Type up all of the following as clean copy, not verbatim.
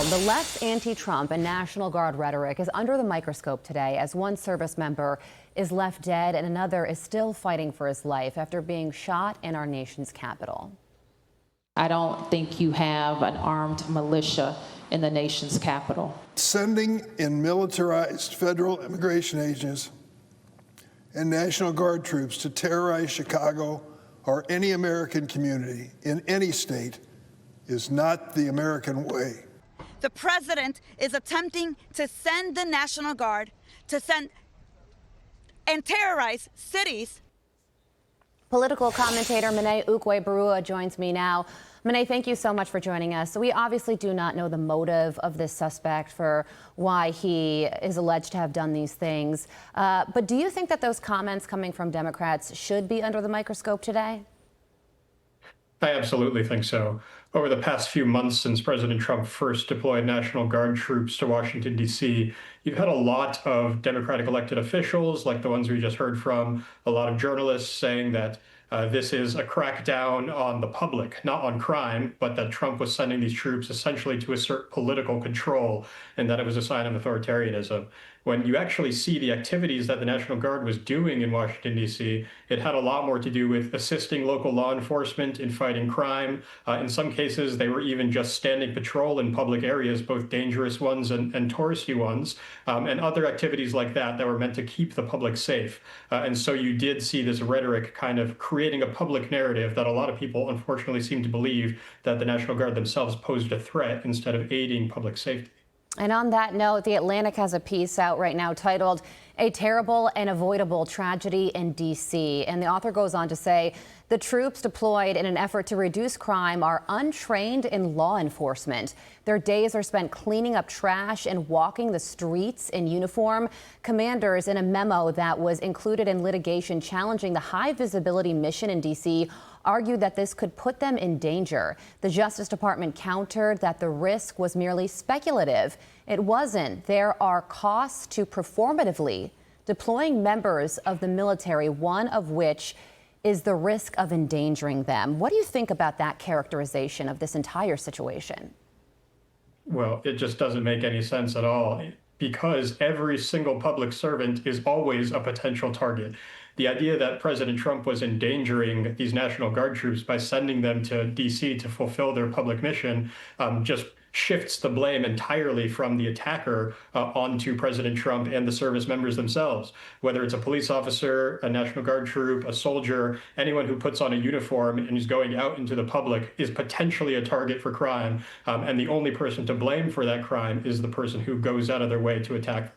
Well, the left's anti-Trump and National Guard rhetoric is under the microscope today as one service member is left dead and another is still fighting for his life after being shot in our nation's capital. I don't think you have an armed militia in the nation's capital. Sending in militarized federal immigration agents and National Guard troops to terrorize Chicago or any American community in any state is not the American way. The president is attempting to send the National Guard to send and terrorize cities. Political commentator Mene Ukueberuwa joins me now. Mene, thank you so much for joining us. So we obviously do not know the motive of this suspect for why he is alleged to have done these things. But do you think that those comments coming from Democrats should be under the microscope today? I absolutely think so. Over the past few months since President Trump first deployed National Guard troops to Washington, D.C., you've had a lot of Democratic elected officials, like the ones we just heard from, a lot of journalists saying that this is a crackdown on the public, not on crime, but that Trump was sending these troops essentially to assert political control and that it was a sign of authoritarianism. When you actually see the activities that the National Guard was doing in Washington, D.C., it had a lot more to do with assisting local law enforcement in fighting crime. In some cases, they were even just standing patrol in public areas, both dangerous ones and touristy ones, and other activities like that that were meant to keep the public safe. And so you did see this rhetoric kind of creating a public narrative that a lot of people unfortunately seem to believe that the National Guard themselves posed a threat instead of aiding public safety. And on that note, The Atlantic has a piece out right now titled "A Terrible and Avoidable Tragedy in D.C." And the author goes on to say the troops deployed in an effort to reduce crime are untrained in law enforcement. Their days are spent cleaning up trash and walking the streets in uniform. Commanders, in a memo that was included in litigation challenging the high visibility mission in D.C., argued that this could put them in danger. The Justice Department countered that the risk was merely speculative. It wasn't. There are costs to performatively deploying members of the military, one of which is the risk of endangering them. What do you think about that characterization of this entire situation? Well, it just doesn't make any sense at all, because every single public servant is always a potential target. The idea that President Trump was endangering these National Guard troops by sending them to D.C. to fulfill their public mission just shifts the blame entirely from the attacker onto President Trump and the service members themselves. Whether it's a police officer, a National Guard troop, a soldier, anyone who puts on a uniform and is going out into the public is potentially a target for crime. And the only person to blame for that crime is the person who goes out of their way to attack them.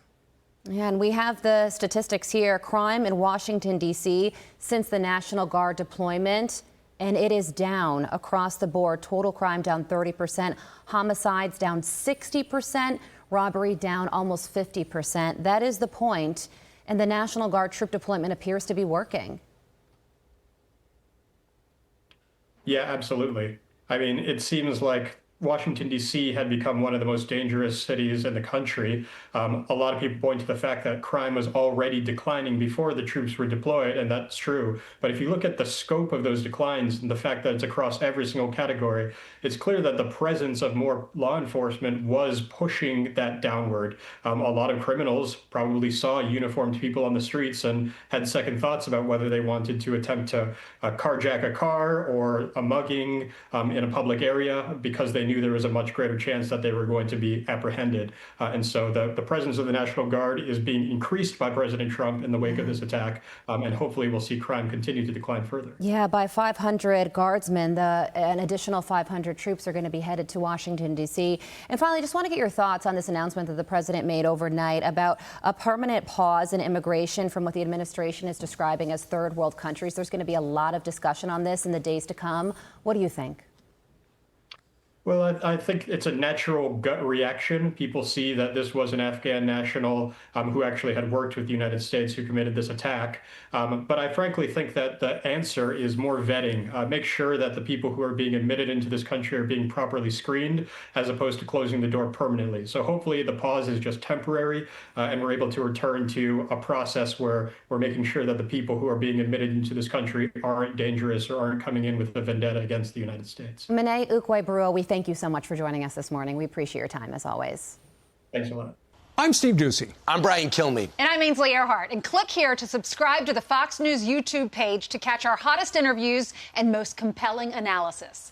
Yeah, and we have the statistics here. Crime in Washington, D.C. since the National Guard deployment, and it is down across the board. Total crime down 30%, homicides down 60%, robbery down almost 50%. That is the point, and the National Guard troop deployment appears to be working. Yeah, absolutely. I mean, it seems like Washington, D.C. had become one of the most dangerous cities in the country. A lot of people point to the fact that crime was already declining before the troops were deployed, and that's true. But if you look at the scope of those declines and the fact that it's across every single category, it's clear that the presence of more law enforcement was pushing that downward. A lot of criminals probably saw uniformed people on the streets and had second thoughts about whether they wanted to attempt to carjack a car or a mugging in a public area because they knew there was a much greater chance that they were going to be apprehended. And so the presence of the National Guard is being increased by President Trump in the wake of this attack. And hopefully we'll see crime continue to decline further. Yeah, by 500 guardsmen, an additional 500 troops are going to be headed to Washington, D.C. And finally, just want to get your thoughts on this announcement that the president made overnight about a permanent pause in immigration from what the administration is describing as third world countries. There's going to be a lot of discussion on this in the days to come. What do you think? Well, I think it's a natural gut reaction. People see that this was an Afghan national who actually had worked with the United States who committed this attack. But I frankly think that the answer is more vetting. Make sure that the people who are being admitted into this country are being properly screened as opposed to closing the door permanently. So hopefully the pause is just temporary and we're able to return to a process where we're making sure that the people who are being admitted into this country aren't dangerous or aren't coming in with a vendetta against the United States. Mene Ukueberuwa, we thank thank you so much for joining us this morning. We appreciate your time, as always. Thanks a lot. I'm Steve Ducey. I'm Brian Kilmeade. And I'm Ainsley Earhart. And click here to subscribe to the Fox News YouTube page to catch our hottest interviews and most compelling analysis.